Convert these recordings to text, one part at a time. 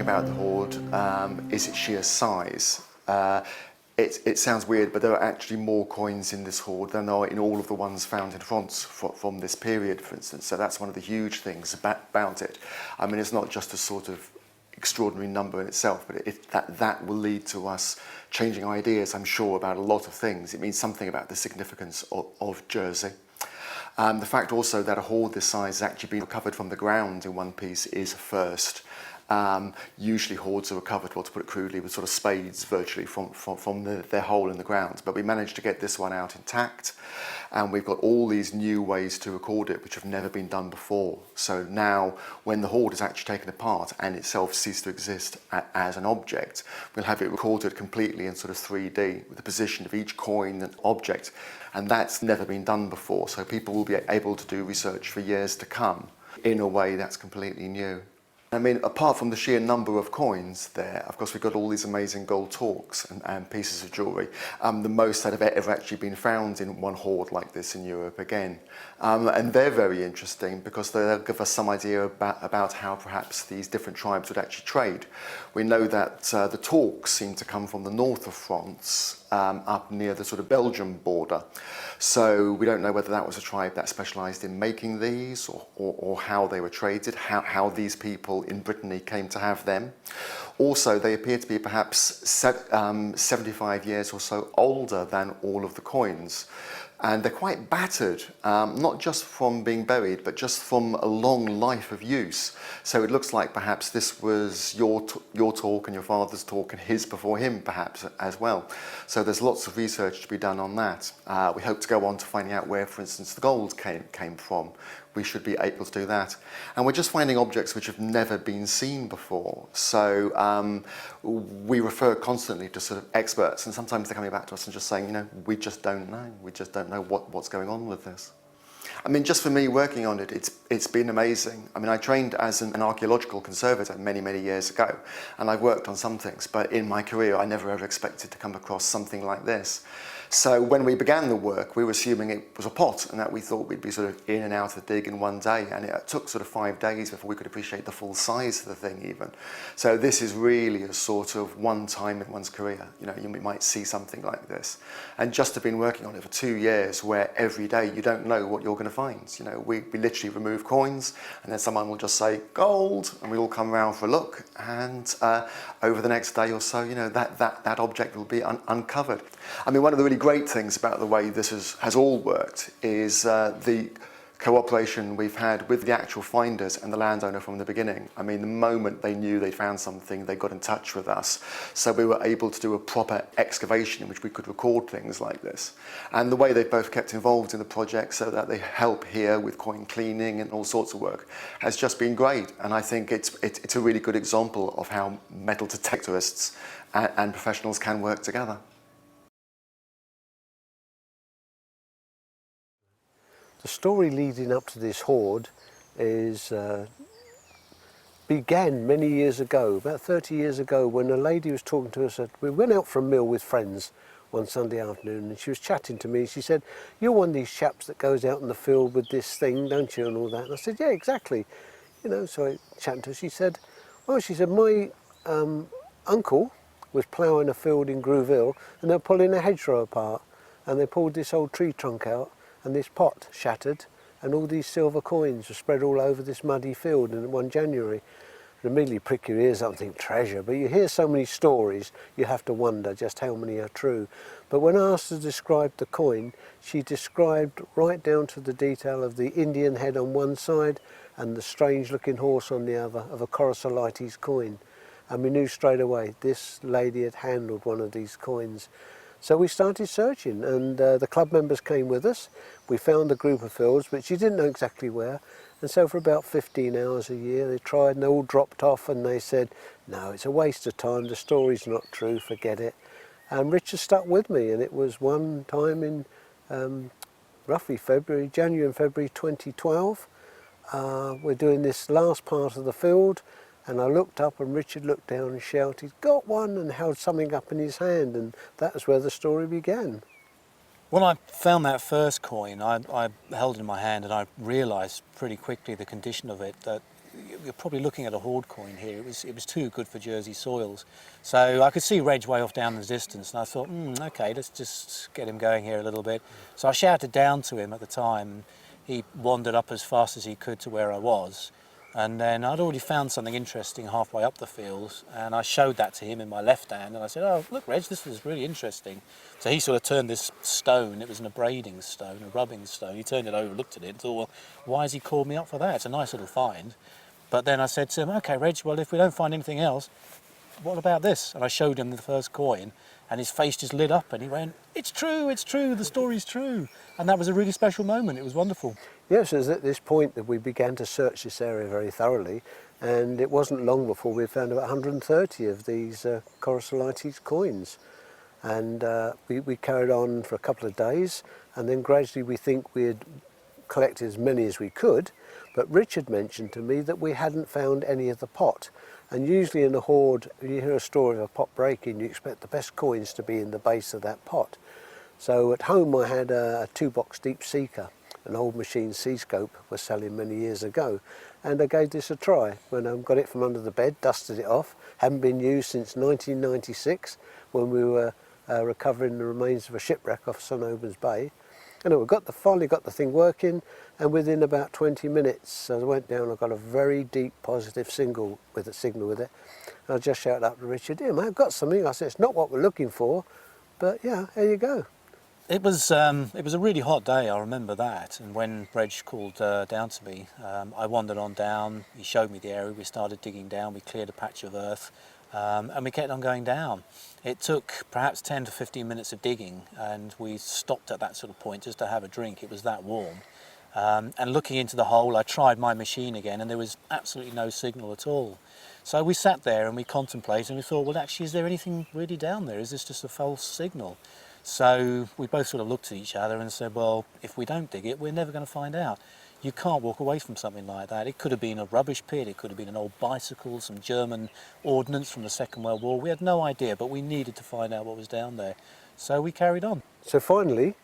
about the hoard is its sheer size. It sounds weird, but there are actually more coins in this hoard than there are in all of the ones found in France from this period, for instance. So that's one of the huge things about it. I mean, it's not just a sort of extraordinary number in itself, but that will lead to us changing ideas, I'm sure, about a lot of things. It means something about the significance of Jersey. The fact also that a hoard this size has actually been recovered from the ground in one piece is a first. Usually hoards are recovered, well, to put it crudely, with sort of spades virtually from their hole in the ground. But we managed to get this one out intact, and we've got all these new ways to record it which have never been done before. So now when the hoard is actually taken apart and itself ceased to exist as an object, we'll have it recorded completely in sort of 3D with the position of each coin and object, and that's never been done before. So people will be able to do research for years to come in a way that's completely new. I mean, apart from the sheer number of coins there, of course, we've got all these amazing gold torques and pieces of jewellery, the most that have ever actually been found in one hoard like this in Europe again. And they're very interesting because they'll give us some idea about how perhaps these different tribes would actually trade. We know that the torques seem to come from the north of France, up near the sort of Belgium border. So we don't know whether that was a tribe that specialised in making these or how they were traded, how these people in Brittany came to have them. Also, they appear to be perhaps 75 years or so older than all of the coins. And they're quite battered, not just from being buried, but just from a long life of use. So it looks like perhaps this was your talk and your father's talk and his before him, perhaps, as well. So there's lots of research to be done on that. We hope to go on to finding out where, for instance, the gold came from. We should be able to do that. And we're just finding objects which have never been seen before. So we refer constantly to sort of experts, and sometimes they're coming back to us and just saying, you know, we just don't know. We just don't know what's going on with this. I mean, just for me working on it, it's been amazing. I mean, I trained as an archaeological conservator many, many years ago, and I've worked on some things, but in my career, I never ever expected to come across something like this. So when we began the work, we were assuming it was a pot and that we thought we'd be sort of in and out of the dig in one day, and it took sort of 5 days before we could appreciate the full size of the thing even. So this is really a sort of one time in one's career. You know, you might see something like this. And just have been working on it for 2 years, where every day you don't know what you're going to find. You know, we literally remove coins, and then someone will just say gold, and we all come around for a look, and over the next day or so, you know, that object will be uncovered. I mean, one of the really great things about the way this has all worked is the cooperation we've had with the actual finders and the landowner from the beginning. I mean, the moment they knew they'd found something, they got in touch with us. So we were able to do a proper excavation in which we could record things like this. And the way they've both kept involved in the project so that they help here with coin cleaning and all sorts of work has just been great. And I think it's a really good example of how metal detectorists and professionals can work together. The story leading up to this hoard began many years ago, about 30 years ago, when a lady was talking to us. We went out for a meal with friends one Sunday afternoon, and she was chatting to me. She said, "You're one of these chaps that goes out in the field with this thing, don't you?" and all that. And I said, "Yeah, exactly." You know, so I chatted to her. She said, "Well," she said, "my uncle was ploughing a field in Grouville, and they're pulling a hedgerow apart, and they pulled this old tree trunk out, and this pot shattered, and all these silver coins were spread all over this muddy field in one January." It immediately prick your ears up and think treasure, but you hear so many stories, you have to wonder just how many are true. But when asked to describe the coin, she described right down to the detail of the Indian head on one side and the strange looking horse on the other of a Corosolites coin. And we knew straight away this lady had handled one of these coins. So we started searching, and the club members came with us. We found a group of fields, but she didn't know exactly where. And so for about 15 hours a year, they tried, and they all dropped off, and they said, "No, it's a waste of time, the story's not true, forget it." And Richard stuck with me, and it was one time in roughly January and February 2012. We're doing this last part of the field, and I looked up, and Richard looked down and shouted, "Got one," and held something up in his hand, and that was where the story began. When I found that first coin, I held it in my hand, and I realised pretty quickly the condition of it, that you're probably looking at a hoard coin here. It was too good for Jersey soils. So I could see Reg way off down the distance, and I thought, okay, let's just get him going here a little bit. So I shouted down to him at the time. He wandered up as fast as he could to where I was. And then I'd already found something interesting halfway up the field, and I showed that to him in my left hand, and I said, oh, look, Reg, this is really interesting. So he sort of turned this stone, it was an abrading stone, a rubbing stone, he turned it over, looked at it, and thought, well, why has he called me up for that? It's a nice little find. But then I said to him, okay, Reg, well, if we don't find anything else, what about this? And I showed him the first coin, and his face just lit up, and he went, it's true, the story's true. And that was a really special moment, it was wonderful. Yes, it was at this point that we began to search this area very thoroughly, and it wasn't long before we found about 130 of these Corosolites coins. And we carried on for a couple of days, and then gradually we think we had collected as many as we could, but Richard mentioned to me that we hadn't found any of the pot. And usually in a hoard, you hear a story of a pot breaking, you expect the best coins to be in the base of that pot. So at home I had a 2-box deep seeker, an old machine C-scope was selling many years ago, and I gave this a try. When I got it from under the bed, dusted it off, hadn't been used since 1996 when we were recovering the remains of a shipwreck off St Albans Bay. And we finally got the thing working, and within about 20 minutes I went down, I got a very deep positive signal with it. And I just shouted up to Richard, yeah, man, I've got something. I said, it's not what we're looking for, but yeah, there you go. It was a really hot day, I remember that, and when Reg called down to me, I wandered on down, he showed me the area, we started digging down, we cleared a patch of earth, and we kept on going down. It took perhaps 10 to 15 minutes of digging, and we stopped at that sort of point just to have a drink, it was that warm. And looking into the hole, I tried my machine again, and there was absolutely no signal at all. So we sat there and we contemplated, and we thought, well, actually, is there anything really down there? Is this just a false signal? So we both sort of looked at each other and said, well, if we don't dig it, we're never going to find out. You can't walk away from something like that. It could have been a rubbish pit, it could have been an old bicycle, some German ordnance from the Second World War. We had no idea, but we needed to find out what was down there. So we carried on. So finally,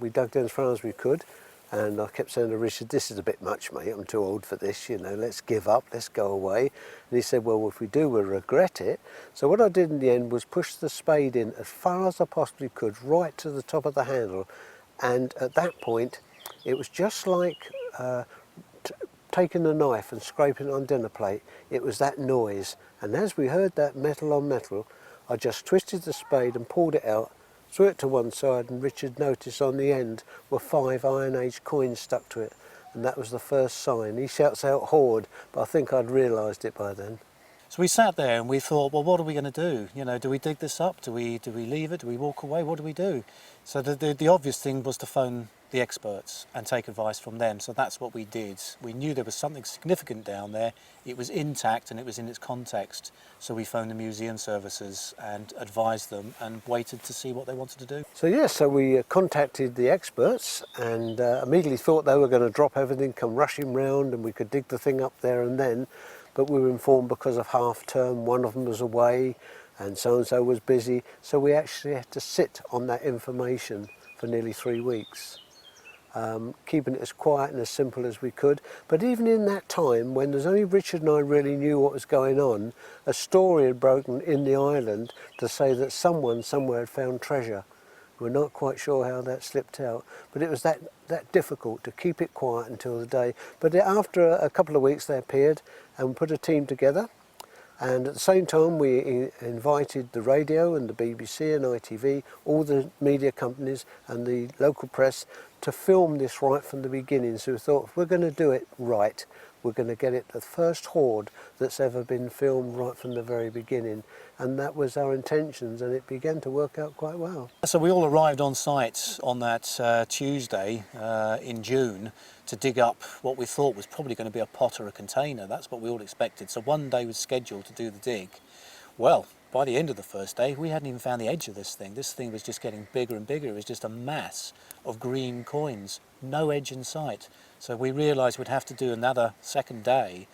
we dug down as far as we could, and I kept saying to Richard, this is a bit much, mate, I'm too old for this, you know, let's give up, let's go away. And he said, well, if we do, we'll regret it. So what I did in the end was push the spade in as far as I possibly could, right to the top of the handle. And at that point, it was just like taking a knife and scraping it on dinner plate. It was that noise. And as we heard that metal on metal, I just twisted the spade and pulled it out, threw it to one side, and Richard noticed on the end were 5 Iron Age coins stuck to it, and that was the first sign. He shouts out hoard, but I think I'd realised it by then. So we sat there and we thought, well, what are we going to do? You know, do we dig this up? Do we leave it? Do we walk away? What do we do? So the obvious thing was to phone the experts and take advice from them. So that's what we did. We knew there was something significant down there. It was intact and it was in its context. So we phoned the museum services and advised them and waited to see what they wanted to do. So yes, so we contacted the experts and immediately thought they were going to drop everything, come rushing round, and we could dig the thing up there and then. But we were informed because of half term, one of them was away and so was busy. So we actually had to sit on that information for nearly 3 weeks. Keeping it as quiet and as simple as we could. But even in that time, when there's only Richard and I really knew what was going on, a story had broken in the island to say that someone somewhere had found treasure. We're not quite sure how that slipped out, but it was that difficult to keep it quiet until the day. But after a couple of weeks they appeared and put a team together. And at the same time we invited the radio and the BBC and ITV, all the media companies and the local press to film this right from the beginning. So we thought, if we're going to do it right, we're going to get it the first hoard that's ever been filmed right from the very beginning. And that was our intentions, and it began to work out quite well. So we all arrived on site on that Tuesday in June to dig up what we thought was probably going to be a pot or a container. That's what we all expected. So one day was scheduled to do the dig. Well, by the end of the first day, we hadn't even found the edge of this thing. This thing was just getting bigger and bigger. It was just a mass of green coins, no edge in sight. So we realised we'd have to do another second day,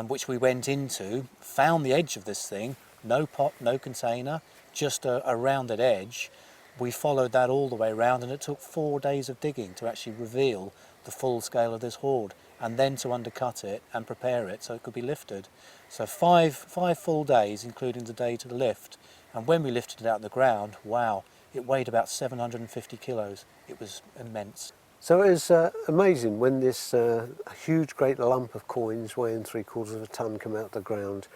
which we went into, found the edge of this thing, no pot, no container, just a rounded edge. We followed that all the way around, and it took 4 days of digging to actually reveal the full scale of this hoard. and then to undercut it and prepare it so it could be lifted. So five full days, including the day to the lift. And when we lifted it out of the ground, wow, it weighed about 750 kilos. It was immense. So it was amazing when this huge great lump of coins weighing 3/4 of a tonne came out of the ground.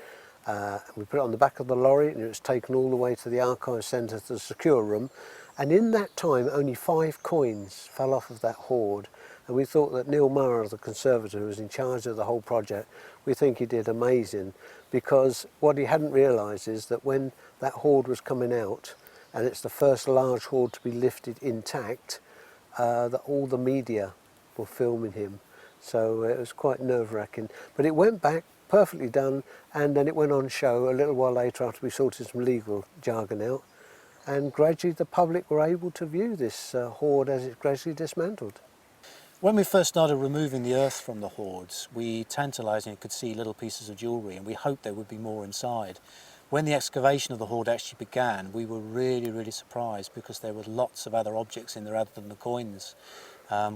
We put it on the back of the lorry and it was taken all the way to the archive centre to the secure room. And in that time, only 5 coins fell off of that hoard. And we thought that Neil Maher, the conservator who was in charge of the whole project, we think he did amazing, because what he hadn't realised is that when that hoard was coming out, and it's the first large hoard to be lifted intact, that all the media were filming him. So it was quite nerve-wracking. But it went back, perfectly done, and then it went on show a little while later after we sorted some legal jargon out. And gradually the public were able to view this hoard as it's gradually dismantled. When we first started removing the earth from the hoards, we tantalisingly could see little pieces of jewellery, and we hoped there would be more inside. When the excavation of the hoard actually began, we were really surprised, because there were lots of other objects in there other than the coins.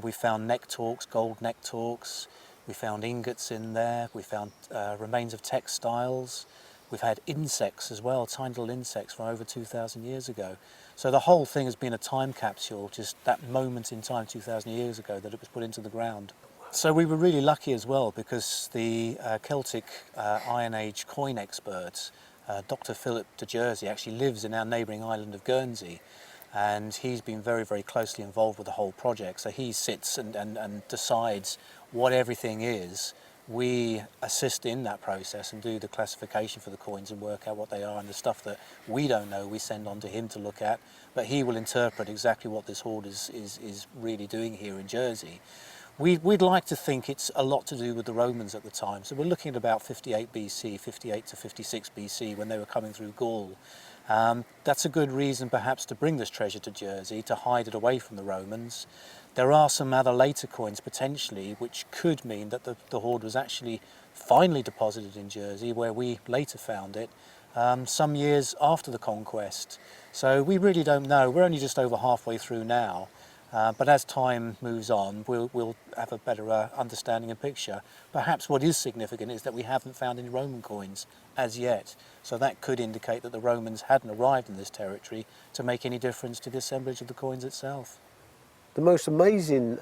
We found neck torques, gold neck torques, we found ingots in there, we found remains of textiles, we've had insects as well, tiny little insects from over 2,000 years ago. So the whole thing has been a time capsule, just that moment in time 2,000 years ago that it was put into the ground. So we were really lucky as well, because the Celtic Iron Age coin expert, Dr. Philip de Jersey, actually lives in our neighbouring island of Guernsey, and he's been very closely involved with the whole project. So he sits and decides what everything is. We assist in that process and do the classification for the coins and work out what they are, and the stuff that we don't know we send on to him to look at, but he will interpret exactly what this hoard is really doing here in Jersey. We'd like to think it's a lot to do with the Romans at the time. So we're looking at about 58 BC, 58 to 56 BC, when they were coming through Gaul. That's a good reason perhaps to bring this treasure to Jersey, to hide it away from the Romans. There are some other later coins potentially which could mean that the hoard was actually finally deposited in Jersey, where we later found it some years after the conquest. So we really don't know. We're only just over halfway through now. But as time moves on, we'll have a better understanding and picture. Perhaps what is significant is that we haven't found any Roman coins as yet. So that could indicate that the Romans hadn't arrived in this territory to make any difference to the assemblage of the coins itself. The most amazing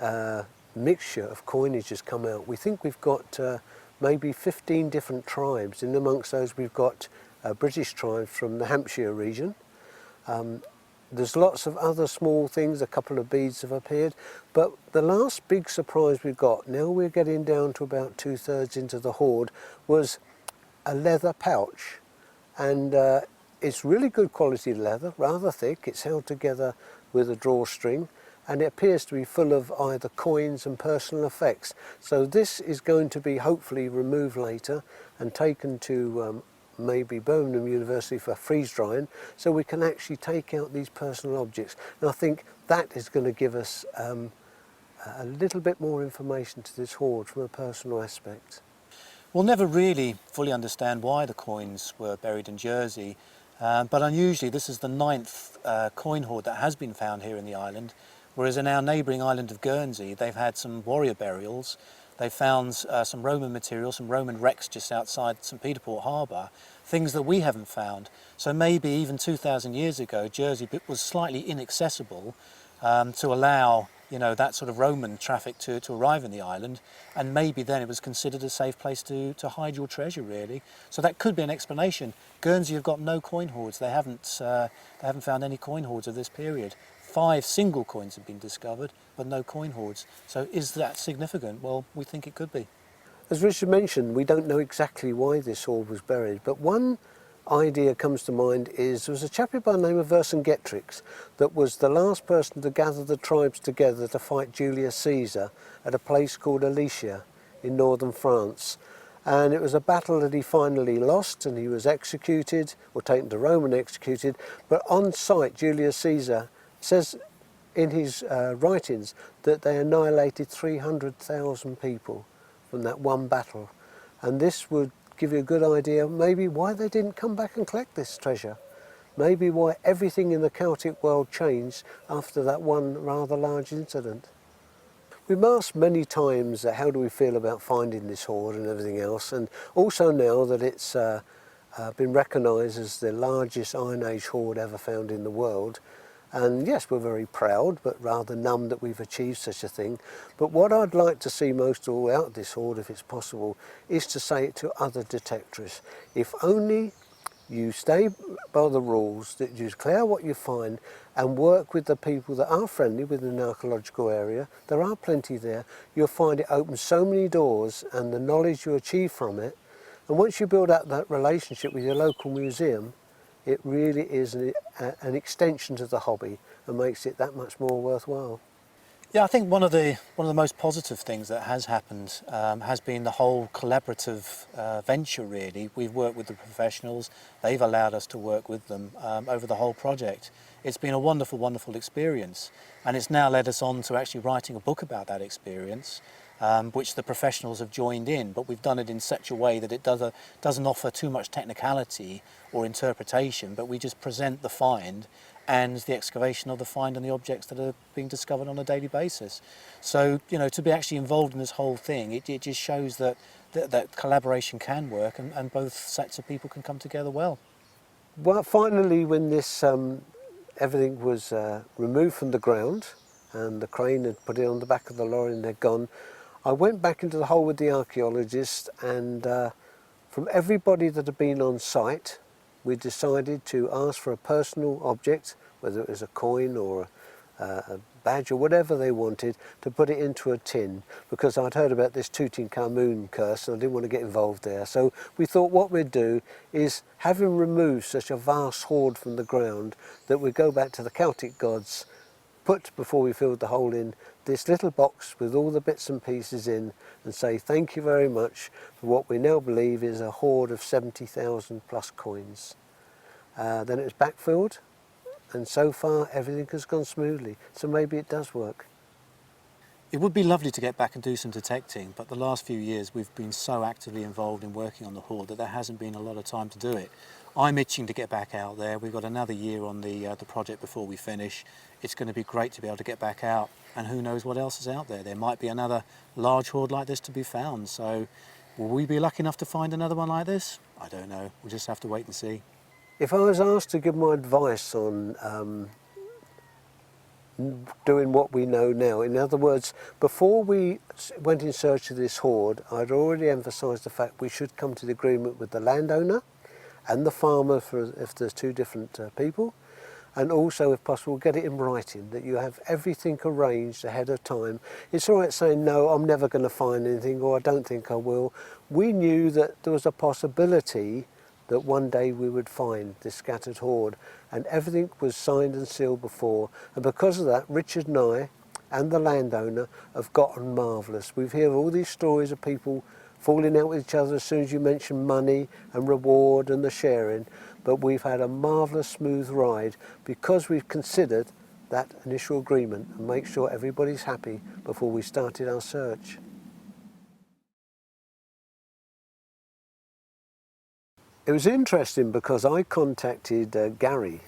mixture of coinage has come out. We think we've got maybe 15 different tribes. In amongst those we've got British tribes from the Hampshire region. There's lots of other small things, a couple of beads have appeared, but the last big surprise we got, now we're getting down to about 2/3 into the hoard, was a leather pouch. And it's really good quality leather, rather thick, it's held together with a drawstring, and it appears to be full of either coins and personal effects. So this is going to be hopefully removed later and taken to maybe Birmingham University for freeze drying, so we can actually take out these personal objects. And I think that is going to give us a little bit more information to this hoard from a personal aspect. We'll never really fully understand why the coins were buried in Jersey, but unusually this is the 9th coin hoard that has been found here in the island, whereas in our neighbouring island of Guernsey they've had some warrior burials. They found some Roman material, some Roman wrecks just outside St. Peter Port Harbour, things that we haven't found. So maybe even 2,000 years ago, Jersey was slightly inaccessible to allow, you know, that sort of Roman traffic to arrive in the island, and maybe then it was considered a safe place to hide your treasure, really. So that could be an explanation. Guernsey have got no coin hoards. They haven't found any coin hoards of this period. 5 single coins have been discovered, but no coin hoards. So is that significant? Well, we think it could be. As Richard mentioned, we don't know exactly why this hoard was buried, but one idea comes to mind is there was a chap by the name of Vercingetorix that was the last person to gather the tribes together to fight Julius Caesar at a place called Alesia in northern France. And it was a battle that he finally lost, and he was executed, or taken to Rome and executed. But on site, Julius Caesar says in his writings that they annihilated 300,000 people from that one battle. And this would give you a good idea maybe why they didn't come back and collect this treasure. Maybe why everything in the Celtic world changed after that one rather large incident. We've asked many times how do we feel about finding this hoard and everything else, and also now that it's been recognised as the largest Iron Age hoard ever found in the world. And yes, we're very proud, but rather numb that we've achieved such a thing. But what I'd like to see most of all out of this hoard, if it's possible, is to say it to other detectorists. If only you stay by the rules, that you declare what you find and work with the people that are friendly within the archaeological area. There are plenty there. You'll find it opens so many doors, and the knowledge you achieve from it. And once you build up that relationship with your local museum, it really is an extension to the hobby and makes it that much more worthwhile. Yeah, I think one of the most positive things that has happened has been the whole collaborative venture. Really, we've worked with the professionals; they've allowed us to work with them over the whole project. It's been a wonderful, wonderful experience, and it's now led us on to actually writing a book about that experience, which the professionals have joined in. But we've done it in such a way that it doesn't offer too much technicality or interpretation, but we just present the find and the excavation of the find and the objects that are being discovered on a daily basis. So, you know, to be actually involved in this whole thing, it just shows that collaboration can work, and both sets of people can come together well. Well, finally, when this everything was removed from the ground and the crane had put it on the back of the lorry and they're gone, I went back into the hole with the archaeologist, and from everybody that had been on site, we decided to ask for a personal object, whether it was a coin or a badge or whatever they wanted, to put it into a tin, because I'd heard about this Tutankhamun curse and I didn't want to get involved there. So we thought what we'd do is, having removed such a vast hoard from the ground, that we'd go back to the Celtic gods, put, before we filled the hole in, this little box with all the bits and pieces in, and say thank you very much for what we now believe is a hoard of 70,000 plus coins. Then it was backfilled, and so far everything has gone smoothly, so maybe it does work. It would be lovely to get back and do some detecting, but the last few years we've been so actively involved in working on the hoard that there hasn't been a lot of time to do it. I'm itching to get back out there. We've got another year on the project before we finish. It's going to be great to be able to get back out, and who knows what else is out there. There might be another large hoard like this to be found, so will we be lucky enough to find another one like this? I don't know. We'll just have to wait and see. If I was asked to give my advice on doing what we know now, in other words, before we went in search of this hoard, I'd already emphasised the fact we should come to the agreement with the landowner and the farmer, if there's two different people, and also, if possible, get it in writing, that you have everything arranged ahead of time. It's all right saying, no, I'm never going to find anything, or I don't think I will. We knew that there was a possibility that one day we would find this scattered hoard, and everything was signed and sealed before, and because of that, Richard and I and the landowner have gotten marvellous. We've heard all these stories of people falling out with each other as soon as you mention money and reward and the sharing, but we've had a marvellous smooth ride because we've considered that initial agreement and make sure everybody's happy before we started our search. It was interesting because I contacted Gary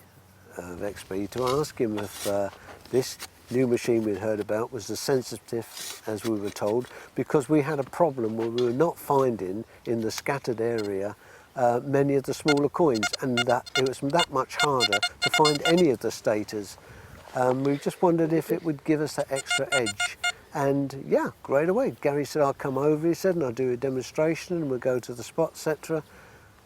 of XP to ask him if this new machine we'd heard about was as sensitive as we were told, because we had a problem where we were not finding in the scattered area many of the smaller coins, and that it was that much harder to find any of the stators. We just wondered if it would give us that extra edge. And yeah, right away, Gary said, I'll come over, he said, and I'll do a demonstration and we'll go to the spot, etc.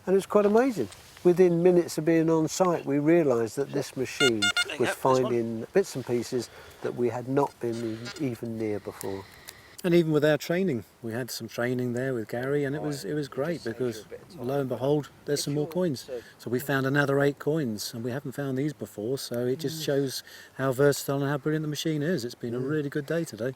And it's quite amazing. Within minutes of being on site, we realised that this machine was finding bits and pieces that we had not been even near before. And even with our training, we had some training there with Gary, and it was great because lo and behold, there's some more coins. So we found another 8 coins, and we haven't found these before. So it just shows how versatile and how brilliant the machine is. It's been a really good day today.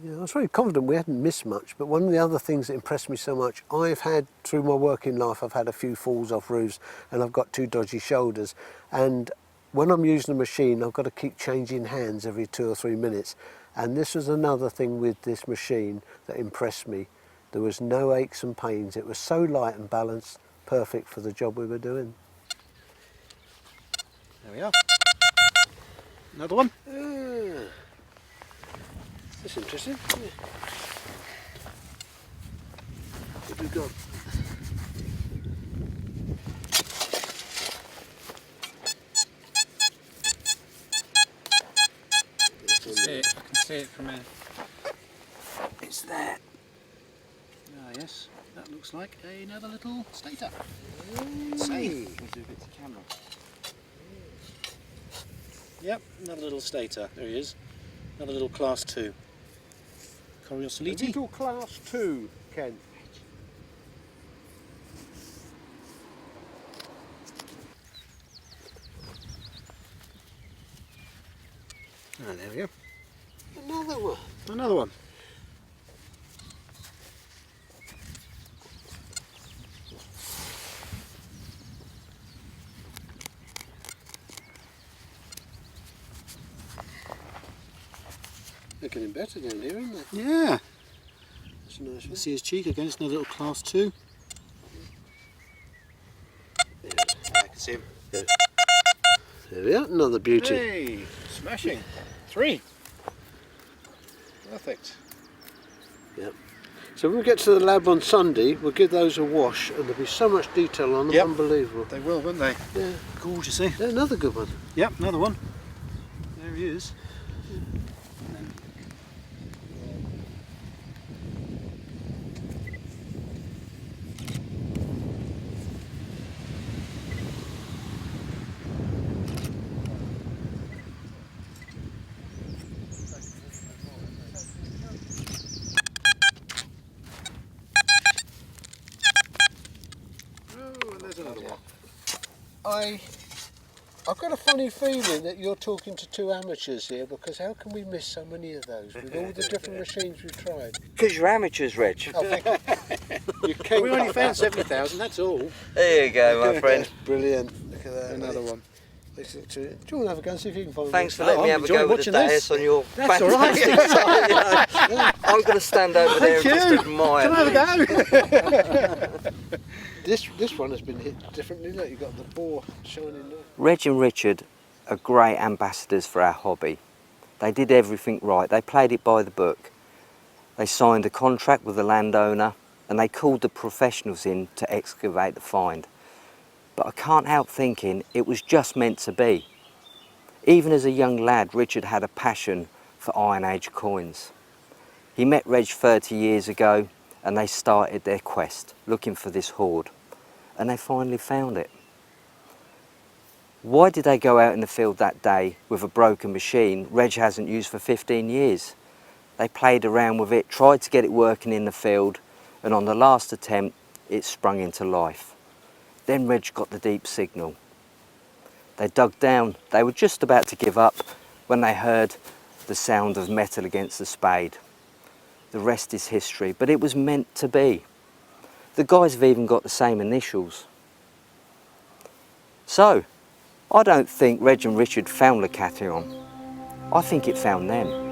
Yeah, I was very confident we hadn't missed much, but one of the other things that impressed me so much, I've had, through my working life, I've had a few falls off roofs and I've got 2 dodgy shoulders, and when I'm using the machine I've got to keep changing hands every 2 or 3 minutes, and this was another thing with this machine that impressed me. There was no aches and pains, it was so light and balanced, perfect for the job we were doing. There we are. Another one. That's interesting. Yeah. What have we got? I can see it from here. It's there. Ah, yes, that looks like another little stator. Hey. Yep, another little stator. There he is. Another little class 2. A Coriolite. little class 2, Ken. Ah, there we go. Another one. Another one. They're getting better down here, aren't they? Yeah. That's a nice You one. see his cheek again. It's another little class 2. Yeah. I can see him. There we are, another beauty. Hey, smashing. 3. Perfect. Yep. So when we get to the lab on Sunday, we'll give those a wash, and there'll be so much detail on them, Yep. unbelievable. They will, won't they? Yeah. Gorgeous, eh? Yeah, another good one. Yep, another one. There he is. Oh, and there's another one. I've got a funny feeling that you're talking to two amateurs here, because how can we miss so many of those with all the different machines we've tried? Because you're amateurs, Reg. Oh, thank you. You came We only found 70,000, that's all. There you go, my friend. Brilliant. Look at that. Another one. Listen to it. Do you want to have a go and see if you can find Thanks for one? letting me I'm have a go enjoying with the watching Deus this. on your That's all right. fantastic side, I'm going to stand over there and just admire. Can I have a go? This one has been hit differently. Look, you've got the bore shining there. Reg and Richard are great ambassadors for our hobby. They did everything right. They played it by the book. They signed a contract with the landowner and they called the professionals in to excavate the find. But I can't help thinking it was just meant to be. Even as a young lad, Richard had a passion for Iron Age coins. He met Reg 30 years ago and they started their quest looking for this hoard, and they finally found it. Why did they go out in the field that day with a broken machine Reg hasn't used for 15 years? They played around with it, tried to get it working in the field, and on the last attempt it sprung into life. Then Reg got the deep signal. They dug down. They were just about to give up when they heard the sound of metal against the spade. The rest is history, but it was meant to be. The guys have even got the same initials. So, I don't think Reg and Richard found Le Chatillon. I think it found them.